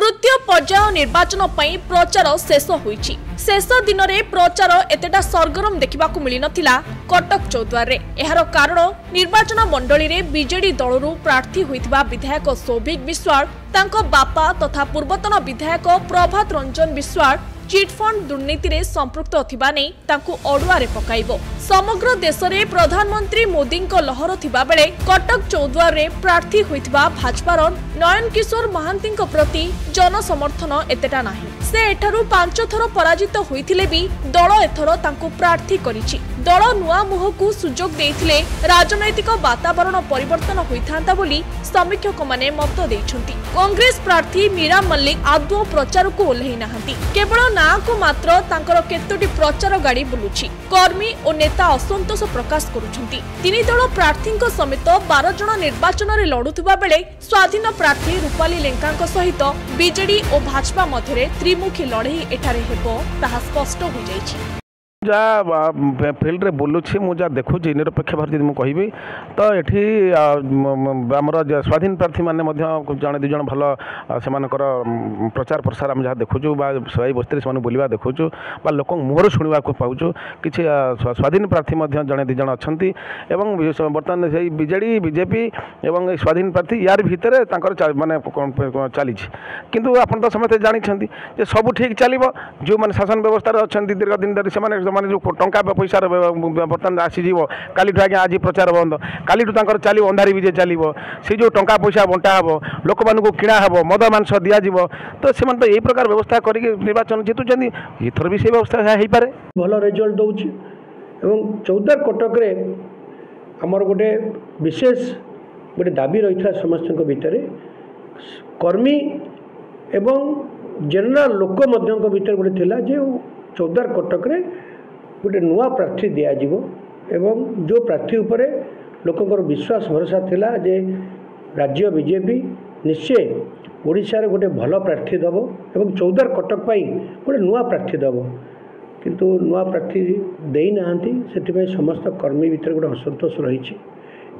तृतीय पर्याय निर्वाचन पई प्रचार शेष होईछि। शेष दिन में प्रचार एतेटा सरगरम देखा मिल नथिला कटक चौद्वार रे। एहार कारण निर्वाचन मंडली रे बीजेडी दलरू प्रार्थी होइथिबा विधायक सौभिक विश्वाल तांको बापा तथा पूर्वतन विधायक प्रभात रंजन विश्वाल चिटफंड दुर्नीति रे संपृक्त थिबा नै तांको अडुआरे पकाइबो। समग्र देश रे प्रधानमंत्री मोदी को लहर थिबा बेले कटक चौद्वार रे प्रार्थी होइथिबा भाजपार नयन किशोर महांती प्रति जन समर्थन एतेटा नाही। से एठारू 5 थर पराजित होइथिले भी दल एथर तांको प्रार्थी करिछि। दल नुआ मुह को सुजोग देइथिले राजनैतिक वातावरण परिवर्तन होइथांता बोली समीक्षक माने मत देइछन्ति। कांग्रेस प्रार्थी मीरा मल्लिक आदौ प्रचार को ओल्हेइ नाहंती। केवल ना को मात्र तांकर केतोटी प्रचार गाड़ी बुलुछि। कर्मी और नेता असंतोष प्रकाश करुछन्ति। तीन दल प्रार्थी समेत 12 जन निर्वाचन रे लड़ुथिबा बेले स्वाधीन प्रार्थी रूपाली लेंका सहित बीजेडी और भाजपा मध्य त्रिमुखी लड़ई एठारे हेबो ताहा स्पष्ट हो जाइछि। जहाँ फिल्ड रे बोलुछि मु जा देखुछि निरपेक्ष भाव यदि कहबी तो एठी आमर स्वाधीन प्रार्थी माने जड़े दुज भल से प्रचार प्रसार आम जहाँ देखुचु सही बस्ती से बुलवा देखुचु लोक मुहर शुणा पाऊँ कि स्वाधीन प्रार्थी जड़े दुज अच्छा बर्तमान से बीजेडी बीजेपी एवं स्वाधीन प्रार्थी यार भितर माने चली किंतु आप तो समस्त जानते सब ठीक चलो जो मैंने शासन व्यवस्था अच्छा दीर्घ दिन धरी से माने जो टंका पैसा बर्तमान आसीज काली आज्ञा आज प्रचार बंद काली चलो अंधारी विजे चलो से जो टंका पैसा बंटा हे लोक मानू किणा हे मद मांस दिज्व तो से तो यही प्रकार व्यवस्था करके निर्वाचन जीतुं एथर भी से व्यवस्था हो पारे भल रिजल्ट दौर चौद्वार कटक रे आमर गोटे विशेष गोटे दाबी रही था समस्त भितर कर्मी एवं जनरल लोक भितर गोटे थिला जे चौद्वार कटक रे गोटे नुआ प्रार्थी दिज्व एवं जो प्रार्थी उपरे लोकंर विश्वास भरोसा थिला जे राज्य बीजेपी निश्चय ओडिशा रे गोटे भल प्रार्थी दब एवं चौद्वार कटक पाई गोटे नुआ प्रार्थी दब किंतु नुआ प्रार्थी देई नाहंती सेटिपई समस्त कर्मी भितर गोटे असंतोष रही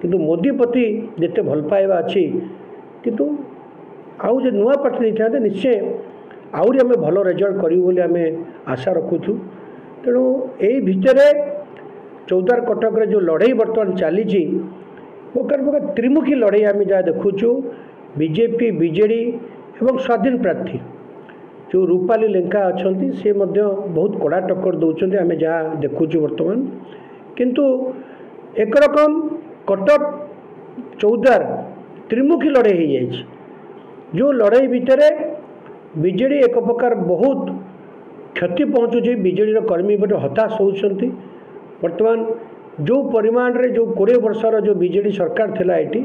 किंतु मोदी प्रति जेते भल पाइबा अच्छी किंतु आउ जे नुआ प्रार्थी देते निश्चय आउरी आम भल रिजल्ट करूँ आम आशा रखुचु। तेणु यही भितर चौद्वार कटक रे जो लड़ई बर्तमान चली प्रकार त्रिमुखी लड़ई आम जहाँ देखुचु बीजेपी बीजेडी एवं स्वाधीन प्रार्थी जो रूपाली लेंका अच्छा सी बहुत कड़ा टक्कर दौरान आम जहाँ देखुचु बर्तमान किंतु एक रकम कटक चौद्वार त्रिमुखी लड़ई हो जाए जो लड़ई भितर बीजेडी एक प्रकार बहुत क्षति पहुँचुची बीजेडी कर्मी बटे हताश होती वर्तमान जो परिमाण रे जो 20 वर्षर जो बीजेडी सरकार थिला एटी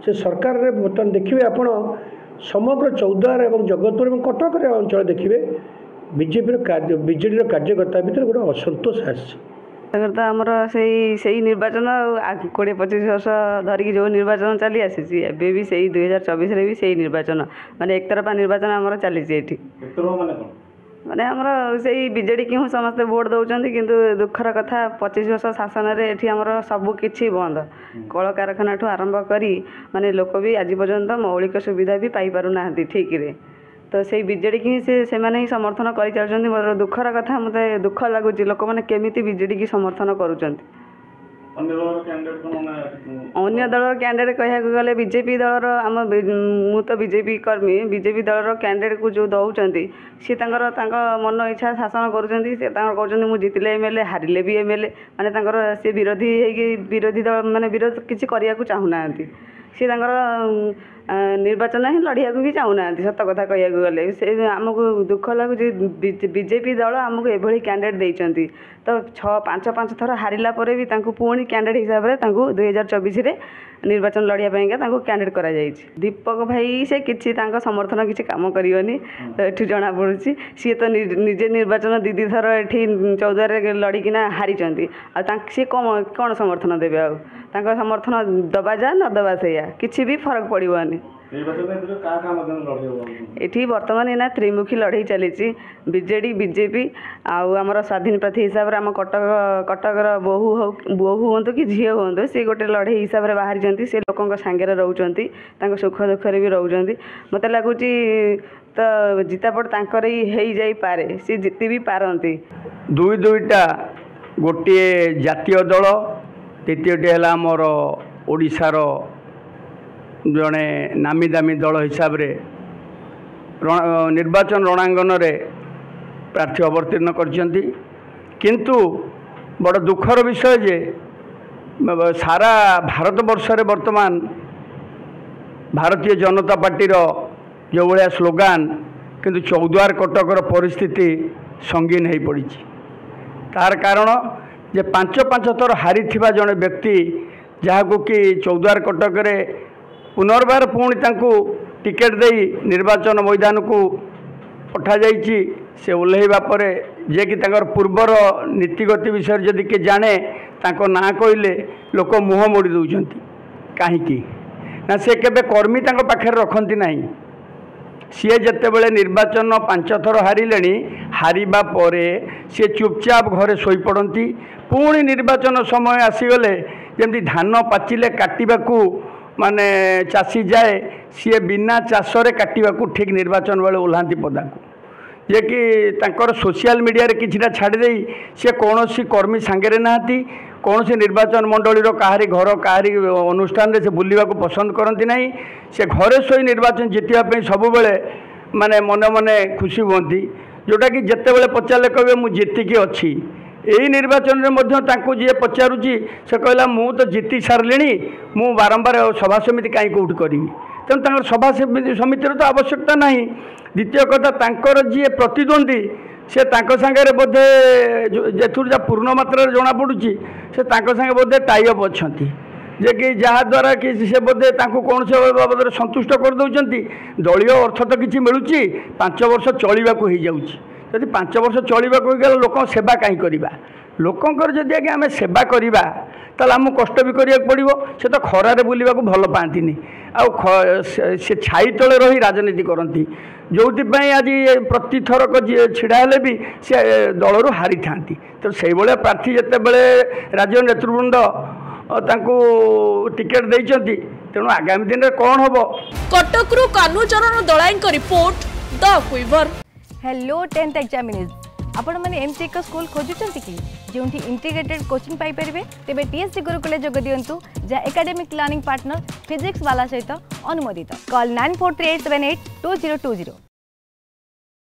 से सरकार रे बर्तमान देखिए आपण समग्र चौद्वार एवं जगतपुर एवं कटक रे अंचल देखिए बीजेपी बीजेडी कार्यकर्ता भितर गोटे असंतोष आसी तो आमर से निर्वाचन 20-25 वर्ष धरिकी जो निर्वाचन चली आसी एबे भी से 2024 रे भी से निर्वाचन माने एक तरफा निर्वाचन आमर चली माने आमर से बीजेडी की समस्ते भोट दौरान किंतु दुखर कथा 25 वर्ष शासन में ये आमर सबू किछि बंद कल कारखाना ठू आरंभ करी माने लोक भी आज पर्यंत मौलिक सुविधा भी पाई पारु नाहंती ठीक रे तो से बीजेडी की से माने ही समर्थन कर चलते मोर दुखर कथा मत दुख लगुच लोक मैंने केमिति बीजेडी की समर्थन करुँच अन्य दल कैंडिडेट कह गले बीजेपी दलर आम मु तो बीजेपी कर्मी बीजेपी दलर कैंडिडेट को जो दौरान सी मन इच्छा शासन कर मु जितले एमएलए हारिले भी एमएलए माने सी विरोधी दल माने विरोध किसी करने को चाहूना सी निर्वाचन ही लड़िया भी चाहूना सत कथा कह गले से आमको दुख लगुच बीजेपी दल आमको एभली कैंडिडेट देइचंती तो 5 थर हारिला परे भी पुणी कैंडिडेट हिसाब से 2024 रे निर्वाचन लड़िया कैंडिडेट करा जायछि। दीपक भाई से किछि समर्थन किछि काम करिवनी तो एठी जना पड़ुछि सी तो निजे निर्वाचन दीदी थर एठी 14 रे लड़िकिना हारिचंती आ सी कौन समर्थन देबे आ समर्थन दबा जा न दबा से किछि भी फरक पड़िवनी। एठी वर्तमान एना त्रिमुखी लड़ाई चली बीजेडी बीजेपी आमर स्वाधीन प्रार्थी हिसाब से आम कटकर बोहू हूँ कि झील हूँ सी गोटे लड़ाई हिसाब से बाहरी से लोकों सांगे रोचे सुख दुखे भी रोचे मत लगुच तो जितापट तांकर ही हो पारे सी जीति भी पारती दुईटा गोटे जातीय दल तृतीयटी है आमर ओडिशार जड़े नामी दामी दल हिसाब रे निर्वाचन रणांगन रे प्रार्थी अवतीर्ण करछंती किंतु बड़ दुखर विषय जे सारा भारत वर्ष रे वर्तमान भारतीय जनता पार्टी रो जो भाया स्लोगान किंतु चौद्वार कटकर परिस्थिति संगीन हो पड़ी तार कारण जे 5 थर हारी जड़े व्यक्ति जहाँ कि चौद्वार कटक पुनर्बार पुणी टिकेट दे निर्वाचन मैदान को पठा जाइए से ओह्लैवा पर जे कि पूर्वर नीतिगति विषय जदि किए जाने ना कहले लोक मुँह मोड़ी दौरान कहीं ना से केबे कर्मी पाखे रखती ना सी जितेबले निर्वाचन 5 थर हारिले हारिबा परे सी चुपचाप घरे शोई पड़ती पुणी निर्वाचन समय आसीगले जमी धान पाचिले काटिबाकू माने चाषी जाए सी बिना चाषरे काटिबाकू ठीक निर्वाचन बेले ओह्लांती पदाकू जे कि तांकर सोशल मीडिया रे किछिटा छाड़ी देई सी कौन कर्मी सांगे नाहांती कौन निर्वाचन मंडली कहारी घर कहारी अनुष्ठान से बुलवा को पसंद करती ना से घरे शोई निर्वाचन जितवाई सब बेले माने मने मने खुशी होती जोटा कि जितेबले पचारे कहे मुझे जीतिकी अच्छी यही निर्वाचन में जी पचारुची से कहला मु तो जीति सारे मु बारंबार सभा समिति कहीं कौट करी तेणु सभा समितिर तो आवश्यकता ना द्वितीय कथा तांकर जी प्रतिद्वंदी से सांगे बोधे जेथुर जा पूर्ण मात्रा जना पड़ुची से सांगे बोधे टाइअप अच्छा जे कि जहाद्वारा कि से बोधे कौन से बाबद संतुष्ट कर दौरान दलीय अर्थ तो किसी मिलूँ 5 वर्ष चलवा हो जाऊँगी जदि 5 वर्ष चलवा गले लोक सेवा कहीं करवा लोकंर जदि आगे आम सेवा करवा ताल आमको कष्ट भी करा पड़ो से तो खरारे बुलवा को भल पाती से छाई तले रही राजनीति करती जो आज प्रति थरक जी छिड़ा भी से दल हारी था तो से प्रार्थी जितेबले राज्य नेतृवृंद टिकेट देइचंती तेणु आगामी दिन में कौन हम कटकरू कान्हूचरण दलाईंक रिपोर्ट द क्विवर। हेलो 10th एग्जामिनीज आपण मैंने एमती एक स्कूल खोजुचंती कि जोंठी इंटीग्रेटेड कोचिंग पाई परिबे तेबे टीएससी गुरुकुल जोग दियंतु जा एकेडमिक लर्निंग पार्टनर फिजिक्स वाला सहित अनुमोदित कॉल 9438782020।